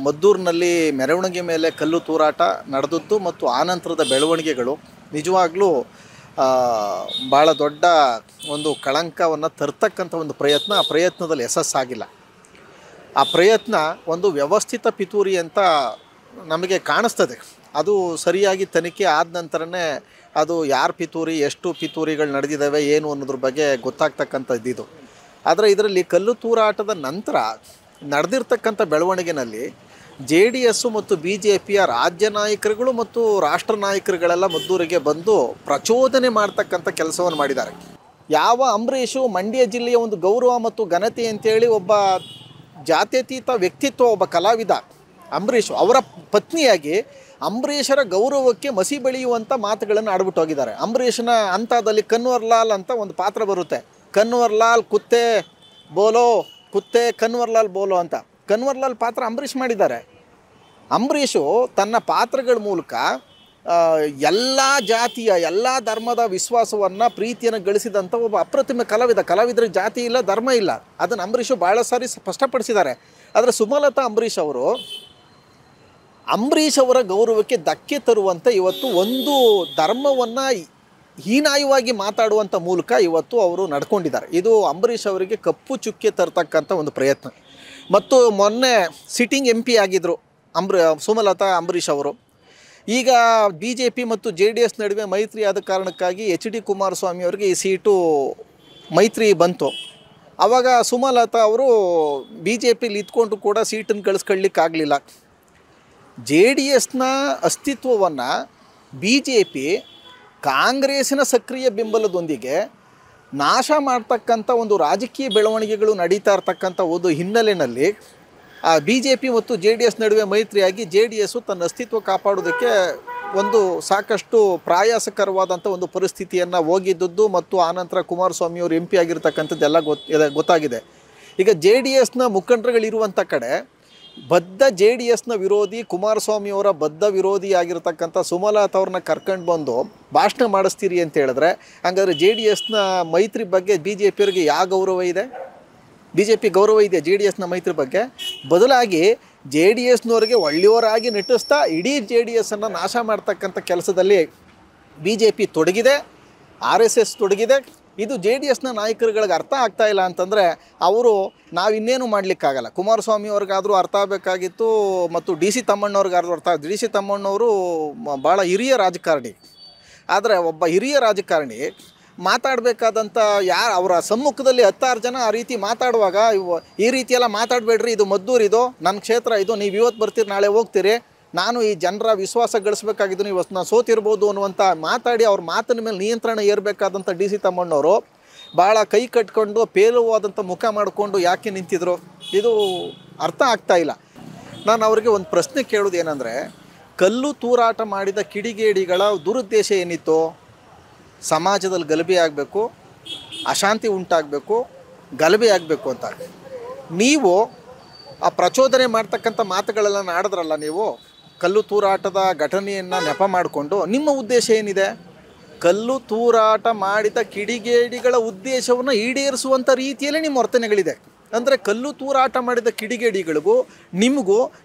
ಮದ್ದೂರಿನಲ್ಲಿ ಮೆರವಣಿಗೆ ಮೇಲೆ ಕಲ್ಲು ತೂರಾಟ ನಡೆದದ್ದು ಮತ್ತು ಆನಂತರದ ಬೆಳವಣಿಗೆಗಳು ನಿಜವಾಗ್ಲೂ ಭಾಳ ದೊಡ್ಡ ಒಂದು ಕಳಂಕವನ್ನು ತರ್ತಕ್ಕಂಥ ಒಂದು ಪ್ರಯತ್ನ. ಆ ಪ್ರಯತ್ನದಲ್ಲಿ ಯಶಸ್ಸಾಗಿಲ್ಲ. ಆ ಪ್ರಯತ್ನ ಒಂದು ವ್ಯವಸ್ಥಿತ ಪಿತೂರಿ ಅಂತ ನಮಗೆ ಕಾಣಿಸ್ತದೆ. ಅದು ಸರಿಯಾಗಿ ತನಿಖೆ ಆದ ನಂತರನೇ ಅದು ಯಾರು ಪಿತೂರಿ, ಎಷ್ಟು ಪಿತೂರಿಗಳು ನಡೆದಿದ್ದಾವೆ, ಏನು ಅನ್ನೋದ್ರ ಬಗ್ಗೆ ಗೊತ್ತಾಗ್ತಕ್ಕಂಥದ್ದು ಇದು. ಆದರೆ ಇದರಲ್ಲಿ ಕಲ್ಲು ತೂರಾಟದ ನಂತರ ನಡೆದಿರ್ತಕ್ಕಂಥ ಬೆಳವಣಿಗೆನಲ್ಲಿ JDS ಮತ್ತು BJPಯ ರಾಜ್ಯ ನಾಯಕರುಗಳು ಮತ್ತು ರಾಷ್ಟ್ರ ನಾಯಕರುಗಳೆಲ್ಲ ಮದ್ದೂರಿಗೆ ಬಂದು ಪ್ರಚೋದನೆ ಮಾಡ್ತಕ್ಕಂಥ ಕೆಲಸವನ್ನು ಮಾಡಿದ್ದಾರೆ. ಯಾವ ಅಂಬರೀಷು ಮಂಡ್ಯ ಜಿಲ್ಲೆಯ ಒಂದು ಗೌರವ ಮತ್ತು ಘನತೆ ಅಂತೇಳಿ ಒಬ್ಬ ಜಾತ್ಯತೀತ ವ್ಯಕ್ತಿತ್ವ, ಒಬ್ಬ ಕಲಾವಿದ ಅಂಬರೀಷ್, ಅವರ ಪತ್ನಿಯಾಗಿ ಅಂಬರೀಷರ ಗೌರವಕ್ಕೆ ಮಸಿ ಬೆಳೆಯುವಂಥ ಮಾತುಗಳನ್ನು ಆಡ್ಬಿಟ್ಟು ಹೋಗಿದ್ದಾರೆ. ಅಂಬರೀಷನ ಹಂತದಲ್ಲಿ ಕನ್ವರ್ ಲಾಲ್ ಅಂತ ಒಂದು ಪಾತ್ರ ಬರುತ್ತೆ. ಕನ್ವರ್ ಲಾಲ್ ಕುತ್ತೆ ಬೋಲೋ, ಕುತ್ತೆ ಕನ್ವರ್ ಲಾಲ್ ಬೋಲೋ ಅಂತ. ಕನ್ವರ್ ಲಾಲ್ ಪಾತ್ರ ಅಂಬರೀಷ್ ಮಾಡಿದ್ದಾರೆ. ಅಂಬರೀಷು ತನ್ನ ಪಾತ್ರಗಳ ಮೂಲಕ ಎಲ್ಲ ಜಾತಿಯ ಎಲ್ಲ ಧರ್ಮದ ವಿಶ್ವಾಸವನ್ನು ಪ್ರೀತಿಯನ್ನು ಗಳಿಸಿದಂಥ ಒಬ್ಬ ಅಪ್ರತಿಮ ಕಲಾವಿದ. ಕಲಾವಿದರಿಗೆ ಜಾತಿ ಇಲ್ಲ, ಧರ್ಮ ಇಲ್ಲ, ಅದನ್ನು ಅಂಬರೀಷು ಭಾಳ ಸಾರಿ ಸ್ಪಷ್ಟಪಡಿಸಿದ್ದಾರೆ. ಆದರೆ ಸುಮಲತಾ ಅಂಬರೀಷ್ ಅವರ ಗೌರವಕ್ಕೆ ಧಕ್ಕೆ ತರುವಂಥ ಇವತ್ತು ಒಂದು ಧರ್ಮವನ್ನು ಹೀನಾಯವಾಗಿ ಮಾತಾಡುವಂಥ ಮೂಲಕ ಇವತ್ತು ಅವರು ನಡ್ಕೊಂಡಿದ್ದಾರೆ. ಇದು ಅಂಬರೀಷ್ ಅವರಿಗೆ ಕಪ್ಪು ಚುಕ್ಕೆ ತರ್ತಕ್ಕಂಥ ಒಂದು ಪ್ರಯತ್ನ. ಮತ್ತು ಮೊನ್ನೆ ಸಿಟ್ಟಿಂಗ್ MP ಆಗಿದ್ದರು ಸುಮಲತಾ ಅಂಬರೀಷ್ ಅವರು. ಈಗ BJP ಮತ್ತು JDS ನಡುವೆ ಮೈತ್ರಿ ಆದ ಕಾರಣಕ್ಕಾಗಿ HD ಕುಮಾರಸ್ವಾಮಿ ಅವರಿಗೆ ಈ ಸೀಟು ಮೈತ್ರಿ ಬಂತು. ಆವಾಗ ಸುಮಲತಾ ಅವರು BJPಲಿ ಇದ್ಕೊಂಡು ಕೂಡ ಸೀಟನ್ನು ಗಳಿಸ್ಕೊಳ್ಳಿಕ್ಕಾಗಲಿಲ್ಲ. JDSನ ಅಸ್ತಿತ್ವವನ್ನು BJP ಕಾಂಗ್ರೆಸ್ಸಿನ ಸಕ್ರಿಯ ಬೆಂಬಲದೊಂದಿಗೆ ನಾಶ ಮಾಡ್ತಕ್ಕಂಥ ಒಂದು ರಾಜಕೀಯ ಬೆಳವಣಿಗೆಗಳು ನಡೀತಾ ಇರ್ತಕ್ಕಂಥ ಒಂದು ಹಿನ್ನೆಲೆಯಲ್ಲಿ BJP ಮತ್ತು JDS ನಡುವೆ ಮೈತ್ರಿಯಾಗಿ JDS ತನ್ನ ಅಸ್ತಿತ್ವ ಕಾಪಾಡೋದಕ್ಕೆ ಒಂದು ಸಾಕಷ್ಟು ಪ್ರಯಾಸಕರವಾದಂಥ ಒಂದು ಪರಿಸ್ಥಿತಿಯನ್ನು ಹೋಗಿದ್ದದ್ದು ಮತ್ತು ಆನಂತರ ಕುಮಾರಸ್ವಾಮಿಯವರು MP ಆಗಿರ್ತಕ್ಕಂಥದ್ದೆಲ್ಲ ಗೊತ್ತಾಗಿದೆ. ಈಗ JDSನ ಮುಖಂಡರುಗಳಿರುವಂಥ ಕಡೆ ಬದ್ಧ JDSನ ವಿರೋಧಿ, ಕುಮಾರಸ್ವಾಮಿಯವರ ಬದ್ಧ ವಿರೋಧಿ ಆಗಿರ್ತಕ್ಕಂಥ ಸುಮಲತಾ ಅವ್ರನ್ನ ಕರ್ಕೊಂಡು ಬಂದು ಭಾಷಣ ಮಾಡಿಸ್ತೀರಿ ಅಂತ ಹೇಳಿದ್ರೆ, ಹಾಗಾದರೆ JDSನ ಮೈತ್ರಿ ಬಗ್ಗೆ BJPಯವರಿಗೆ ಯಾವ ಗೌರವ ಇದೆ? BJP ಗೌರವ ಇದೆ JDSನ ಮೈತ್ರಿ ಬಗ್ಗೆ? ಬದಲಾಗಿ JDSನವ್ರಿಗೆ ಒಳ್ಳೆಯವರಾಗಿ ನಟಿಸ್ತಾ ಇಡೀ JDSನ್ನು ನಾಶ ಮಾಡ್ತಕ್ಕಂಥ ಕೆಲಸದಲ್ಲಿ BJP ತೊಡಗಿದೆ, RSS ತೊಡಗಿದೆ. ಇದು JDSನ ನಾಯಕರುಗಳಿಗೆ ಅರ್ಥ ಆಗ್ತಾ ಇಲ್ಲ ಅಂತಂದರೆ ಅವರು ನಾವಿನ್ನೇನು ಮಾಡಲಿಕ್ಕಾಗಲ್ಲ. ಕುಮಾರಸ್ವಾಮಿಯವ್ರಿಗಾದರೂ ಅರ್ಥ ಆಗಬೇಕಾಗಿತ್ತು ಮತ್ತು DC ತಮ್ಮಣ್ಣವ್ರಿಗಾದ್ರೂ ಅರ್ಥ ಆಗ. DC ತಮ್ಮಣ್ಣವರು ಭಾಳ ಹಿರಿಯ ರಾಜಕಾರಣಿ. ಆದರೆ ಒಬ್ಬ ಹಿರಿಯ ರಾಜಕಾರಣಿ ಮಾತಾಡಬೇಕಾದಂಥ ಅವರ ಸಮ್ಮುಖದಲ್ಲಿ 16 ಜನ ಆ ರೀತಿ ಮಾತಾಡುವಾಗ ಈ ರೀತಿಯೆಲ್ಲ ಮಾತಾಡಬೇಡ್ರಿ, ಇದು ಮದ್ದೂರಿದು, ನನ್ನ ಕ್ಷೇತ್ರ ಇದು, ನೀವು ಇವತ್ತು ಬರ್ತೀರಿ ನಾಳೆ ಹೋಗ್ತೀರಿ, ನಾನು ಈ ಜನರ ವಿಶ್ವಾಸ ಗಳಿಸ್ಬೇಕಾಗಿದ್ದು, ನೀವು ನಾನು ಸೋತಿರ್ಬೋದು ಅನ್ನುವಂಥ ಮಾತಾಡಿ ಅವ್ರ ಮಾತಿನ ಮೇಲೆ ನಿಯಂತ್ರಣ ಏರಬೇಕಾದಂಥ DC ತಮ್ಮಣ್ಣವರು ಭಾಳ ಕೈ ಕಟ್ಕೊಂಡು ಪೇಲುವಾದಂಥ ಮುಖ ಮಾಡಿಕೊಂಡು ಯಾಕೆ ನಿಂತಿದ್ರು? ಇದು ಅರ್ಥ ಆಗ್ತಾ ಇಲ್ಲ. ನಾನು ಅವರಿಗೆ ಒಂದು ಪ್ರಶ್ನೆ ಕೇಳೋದು ಏನಂದರೆ, ಕಲ್ಲು ತೂರಾಟ ಮಾಡಿದ ಕಿಡಿಗೇಡಿಗಳ ದುರುದ್ದೇಶ ಏನಿತ್ತು? ಸಮಾಜದಲ್ಲಿ ಗಲಭೆ ಆಗಬೇಕು, ಅಶಾಂತಿ ಉಂಟಾಗಬೇಕು, ಗಲಭೆ ಆಗಬೇಕು ಅಂತ. ನೀವು ಆ ಪ್ರಚೋದನೆ ಮಾಡ್ತಕ್ಕಂಥ ಮಾತುಗಳೆಲ್ಲ ಆಡಿದ್ರಲ್ಲ, ನೀವು ಕಲ್ಲು ತೂರಾಟದ ಘಟನೆಯನ್ನು ನೆಪ ಮಾಡಿಕೊಂಡು ನಿಮ್ಮ ಉದ್ದೇಶ ಏನಿದೆ? ಕಲ್ಲು ತೂರಾಟ ಮಾಡಿದ ಕಿಡಿಗೇಡಿಗಳ ಉದ್ದೇಶವನ್ನು ಈಡೇರಿಸುವಂಥ ರೀತಿಯಲ್ಲಿ ನಿಮ್ಮ ವರ್ತನೆಗಳಿದೆ. ಅಂದರೆ ಕಲ್ಲು ತೂರಾಟ ಮಾಡಿದ ಕಿಡಿಗೇಡಿಗಳಿಗೂ ನಿಮಗೂ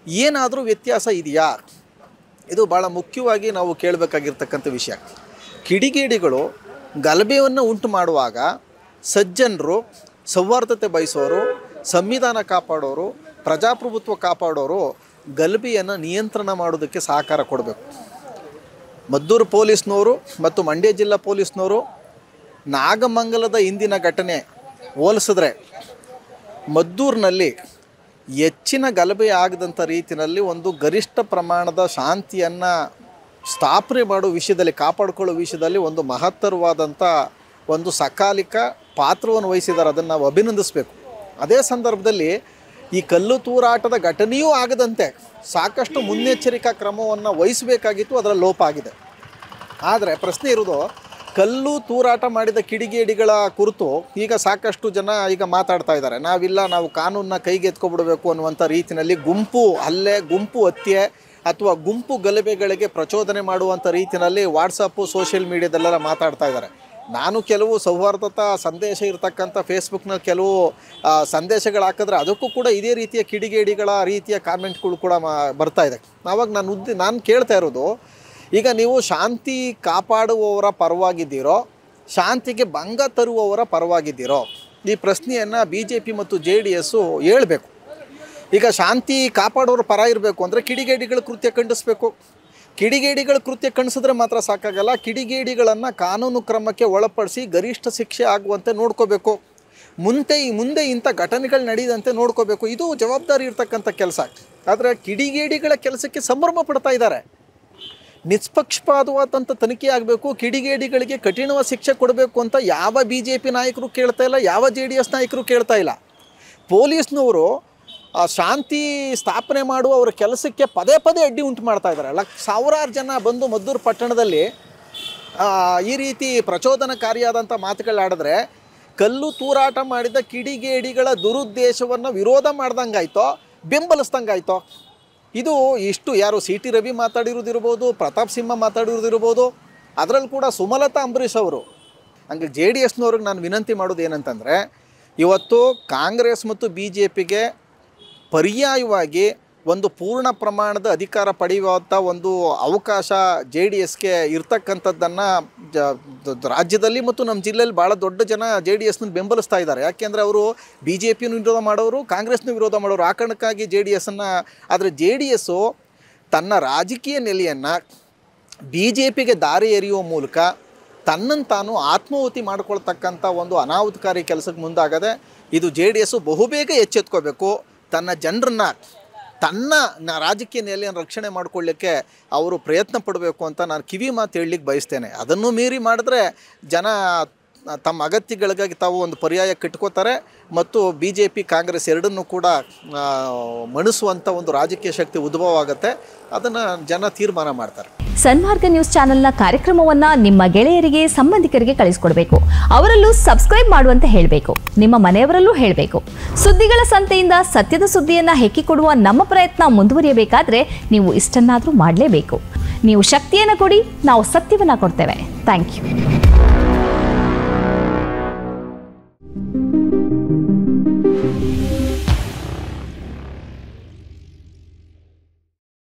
ಏನಾದರೂ ವ್ಯತ್ಯಾಸ ಇದೆಯಾ? ಇದು ಭಾಳ ಮುಖ್ಯವಾಗಿ ನಾವು ಕೇಳಬೇಕಾಗಿರ್ತಕ್ಕಂಥ ವಿಷಯ. ಕಿಡಿಗೇಡಿಗಳು ಗಲಭೆಯನ್ನು ಉಂಟು ಮಾಡುವಾಗ ಸಜ್ಜನರು, ಸೌಹಾರ್ದತೆ ಬಯಸೋರು, ಸಂವಿಧಾನ ಕಾಪಾಡೋರು, ಪ್ರಜಾಪ್ರಭುತ್ವ ಕಾಪಾಡೋರು ಗಲಭೆಯನ್ನು ನಿಯಂತ್ರಣ ಮಾಡೋದಕ್ಕೆ ಸಹಕಾರ ಕೊಡಬೇಕು. ಮದ್ದೂರು ಪೊಲೀಸ್ನವರು ಮತ್ತು ಮಂಡ್ಯ ಜಿಲ್ಲಾ ಪೊಲೀಸ್ನವರು ನಾಗಮಂಗಲದ ಇಂದಿನ ಘಟನೆ ಹೋಲಿಸಿದ್ರೆ ಮದ್ದೂರಿನಲ್ಲಿ ಹೆಚ್ಚಿನ ಗಲಭೆ ಆಗದಂಥ ರೀತಿಯಲ್ಲಿ ಒಂದು ಗರಿಷ್ಠ ಪ್ರಮಾಣದ ಶಾಂತಿಯನ್ನು ಸ್ಥಾಪನೆ ಮಾಡೋ ವಿಷಯದಲ್ಲಿ, ಕಾಪಾಡಿಕೊಳ್ಳೋ ವಿಷಯದಲ್ಲಿ ಒಂದು ಮಹತ್ತರವಾದಂಥ ಒಂದು ಸಕಾಲಿಕ ಪಾತ್ರವನ್ನು ವಹಿಸಿದ್ದಾರೆ. ಅದನ್ನು ನಾವು ಅಭಿನಂದಿಸಬೇಕು. ಅದೇ ಸಂದರ್ಭದಲ್ಲಿ ಈ ಕಲ್ಲು ತೂರಾಟದ ಘಟನೆಯೂ ಆಗದಂತೆ ಸಾಕಷ್ಟು ಮುನ್ನೆಚ್ಚರಿಕಾ ಕ್ರಮವನ್ನು ವಹಿಸಬೇಕಾಗಿತ್ತು, ಅದರ ಲೋಪ ಆಗಿದೆ. ಆದರೆ ಪ್ರಶ್ನೆ ಇರೋದು, ಕಲ್ಲು ತೂರಾಟ ಮಾಡಿದ ಕಿಡಿಗೇಡಿಗಳ ಕುರಿತು ಈಗ ಸಾಕಷ್ಟು ಜನ ಈಗ ಮಾತಾಡ್ತಾ ಇದ್ದಾರೆ. ನಾವು ಕಾನೂನನ್ನ ಕೈಗೆತ್ಕೊಬಿಡಬೇಕು ಅನ್ನುವಂಥ ರೀತಿಯಲ್ಲಿ ಗುಂಪು ಹಲ್ಲೆ, ಗುಂಪು ಹತ್ಯೆ ಅಥವಾ ಗುಂಪು ಗಲಭೆಗಳಿಗೆ ಪ್ರಚೋದನೆ ಮಾಡುವಂಥ ರೀತಿಯಲ್ಲಿ ವಾಟ್ಸಪ್ಪು, ಸೋಷಿಯಲ್ ಮೀಡಿಯಾದಲ್ಲೆಲ್ಲ ಮಾತಾಡ್ತಾ ಇದ್ದಾರೆ. ನಾನು ಕೆಲವು ಸೌಹಾರ್ದತಾ ಸಂದೇಶ ಇರತಕ್ಕಂಥ ಫೇಸ್ಬುಕ್ನಲ್ಲಿ ಕೆಲವು ಸಂದೇಶಗಳು ಹಾಕಿದ್ರೆ ಅದಕ್ಕೂ ಕೂಡ ಇದೇ ರೀತಿಯ ಕಿಡಿಗೇಡಿಗಳ ರೀತಿಯ ಕಾಮೆಂಟ್ಗಳು ಕೂಡ ಬರ್ತಾ ಇದೆ. ಆವಾಗ ನಾನು ಕೇಳ್ತಾ ಇರೋದು, ಈಗ ನೀವು ಶಾಂತಿ ಕಾಪಾಡುವವರ ಪರವಾಗಿದ್ದೀರೋ ಶಾಂತಿಗೆ ಭಂಗ ತರುವವರ ಪರವಾಗಿದ್ದೀರೋ? ಈ ಪ್ರಶ್ನೆಯನ್ನು BJP ಮತ್ತು JDS ಹೇಳಬೇಕು. ಈಗ ಶಾಂತಿ ಕಾಪಾಡೋರ ಪರ ಇರಬೇಕು ಅಂದರೆ ಕಿಡಿಗೇಡಿಗಳ ಕೃತ್ಯ ಖಂಡಿಸಬೇಕು. ಕಿಡಿಗೇಡಿಗಳ ಕೃತ್ಯ ಖಂಡಿಸಿದ್ರೆ ಮಾತ್ರ ಸಾಕಾಗಲ್ಲ, ಕಿಡಿಗೇಡಿಗಳನ್ನು ಕಾನೂನು ಕ್ರಮಕ್ಕೆ ಒಳಪಡಿಸಿ ಗರಿಷ್ಠ ಶಿಕ್ಷೆ ಆಗುವಂತೆ ನೋಡ್ಕೋಬೇಕು. ಮುಂದೆ ಇಂಥ ಘಟನೆಗಳು ನಡೆಯದಂತೆ ನೋಡ್ಕೋಬೇಕು. ಇದು ಜವಾಬ್ದಾರಿ ಇರ್ತಕ್ಕಂಥ ಕೆಲಸ. ಆದರೆ ಕಿಡಿಗೇಡಿಗಳ ಕೆಲಸಕ್ಕೆ ಸಂಭ್ರಮ ಪಡ್ತಾ ಇದ್ದಾರೆ. ನಿಷ್ಪಕ್ಷಪಾತವಾದಂಥ ತನಿಖೆ ಆಗಬೇಕು, ಕಿಡಿಗೇಡಿಗಳಿಗೆ ಕಠಿಣವಾದ ಶಿಕ್ಷೆ ಕೊಡಬೇಕು ಅಂತ ಯಾವ BJP ನಾಯಕರು ಕೇಳ್ತಾ ಇಲ್ಲ, ಯಾವ JDS ನಾಯಕರು ಕೇಳ್ತಾ ಇಲ್ಲ. ಪೊಲೀಸ್ನವರು ಶಾಂತಿ ಸ್ಥಾಪನೆ ಮಾಡುವ ಅವರ ಕೆಲಸಕ್ಕೆ ಪದೇ ಅಡ್ಡಿ ಉಂಟು ಮಾಡ್ತಾ ಇದ್ದಾರೆ. ಸಾವಿರಾರು ಜನ ಬಂದು ಮದ್ದೂರು ಪಟ್ಟಣದಲ್ಲಿ ಈ ರೀತಿ ಪ್ರಚೋದನಕಾರಿಯಾದಂಥ ಮಾತುಗಳಾಡಿದ್ರೆ ಕಲ್ಲು ತೂರಾಟ ಮಾಡಿದ ಕಿಡಿಗೇಡಿಗಳ ದುರುದ್ದೇಶವನ್ನು ವಿರೋಧ ಮಾಡ್ದಂಗಾಯ್ತೋ, ಬೆಂಬಲಿಸ್ದಂಗಾಯ್ತೋ. ಇದು ಇಷ್ಟು ಯಾರು CT ರವಿ ಮಾತಾಡಿರೋದಿರ್ಬೋದು, ಪ್ರತಾಪ್ ಸಿಂಹ ಮಾತಾಡಿರೋದಿರ್ಬೋದು, ಅದರಲ್ಲಿ ಕೂಡ ಸುಮಲತಾ ಅಂಬರೀಷ್ ಅವರು. ಹಂಗೆ JDSನವ್ರಿಗೆ ನಾನು ವಿನಂತಿ ಮಾಡೋದು ಏನಂತಂದರೆ, ಇವತ್ತು ಕಾಂಗ್ರೆಸ್ ಮತ್ತು BJPಗೆ ಪರ್ಯಾಯವಾಗಿ ಒಂದು ಪೂರ್ಣ ಪ್ರಮಾಣದ ಅಧಿಕಾರ ಪಡೆಯುವಂಥ ಒಂದು ಅವಕಾಶ JDSಗೆ ಇರ್ತಕ್ಕಂಥದ್ದನ್ನು ರಾಜ್ಯದಲ್ಲಿ ಮತ್ತು ನಮ್ಮ ಜಿಲ್ಲೆಯಲ್ಲಿ ಭಾಳ ದೊಡ್ಡ ಜನ JDSನ ಬೆಂಬಲಿಸ್ತಾ ಇದ್ದಾರೆ. ಯಾಕೆಂದರೆ ಅವರು BJPನೂ ವಿರೋಧ ಮಾಡೋರು, ಕಾಂಗ್ರೆಸ್ನೂ ವಿರೋಧ ಮಾಡೋರು. ಆ ಕಾರಣಕ್ಕಾಗಿ JDSನ್ನು. ಆದರೆ JDS ತನ್ನ ರಾಜಕೀಯ ನೆಲೆಯನ್ನು BJPಗೆ ದಾರಿ ಎರೆಯುವ ಮೂಲಕ ತನ್ನನ್ನು ತಾನು ಆತ್ಮಾಹುತಿ ಮಾಡಿಕೊಳ್ತಕ್ಕಂಥ ಒಂದು ಅನಾಹುತಕಾರಿ ಕೆಲಸಕ್ಕೆ ಮುಂದಾಗದೆ ಇದು JDS ಬಹುಬೇಗ ಎಚ್ಚೆತ್ಕೋಬೇಕು. ತನ್ನ ಜನರನ್ನ ತನ್ನ ರಾಜಕೀಯ ನೆಲೆಯನ್ನು ರಕ್ಷಣೆ ಮಾಡಿಕೊಳ್ಳಿಕ್ಕೆ ಅವರು ಪ್ರಯತ್ನ ಪಡಬೇಕು ಅಂತ ನಾನು ಕಿವಿ ಮಾತು ಹೇಳಲಿಕ್ಕೆ ಬಯಸ್ತೇನೆ. ಅದನ್ನು ಮೀರಿ ಮಾಡಿದ್ರೆ ಜನ ತಮ್ಮ ಅಗತ್ಯಗಳಿಗಾಗಿ ತಾವು ಒಂದು ಪರ್ಯಾಯ ಕಟ್ಕೋತಾರೆ ಮತ್ತು BJP ಕಾಂಗ್ರೆಸ್ ಎರಡನ್ನೂ ಕೂಡ ಮಣಿಸುವಂಥ ಒಂದು ರಾಜಕೀಯ ಶಕ್ತಿ ಉದ್ಭವ ಆಗುತ್ತೆ. ಅದನ್ನು ಜನ ತೀರ್ಮಾನ ಮಾಡ್ತಾರೆ. ಸನ್ಮಾರ್ಗ ನ್ಯೂಸ್ ಚಾನೆಲ್ನ ಕಾರ್ಯಕ್ರಮವನ್ನು ನಿಮ್ಮ ಗೆಳೆಯರಿಗೆ, ಸಂಬಂಧಿಕರಿಗೆ ಕಳಿಸ್ಕೊಡ್ಬೇಕು. ಅವರಲ್ಲೂ ಸಬ್ಸ್ಕ್ರೈಬ್ ಮಾಡುವಂತೆ ಹೇಳಬೇಕು. ನಿಮ್ಮ ಮನೆಯವರಲ್ಲೂ ಹೇಳಬೇಕು. ಸುದ್ದಿಗಳ ಸಂತೆಯಿಂದ ಸತ್ಯದ ಸುದ್ದಿಯನ್ನು ಹೆಕ್ಕಿಕೊಡುವ ನಮ್ಮ ಪ್ರಯತ್ನ ಮುಂದುವರಿಯಬೇಕಾದ್ರೆ ನೀವು ಇಷ್ಟನ್ನಾದರೂ ಮಾಡಲೇಬೇಕು. ನೀವು ಶಕ್ತಿಯನ್ನು ಕೊಡಿ, ನಾವು ಸತ್ಯವನ್ನು ಕೊಡ್ತೇವೆ. Thank you.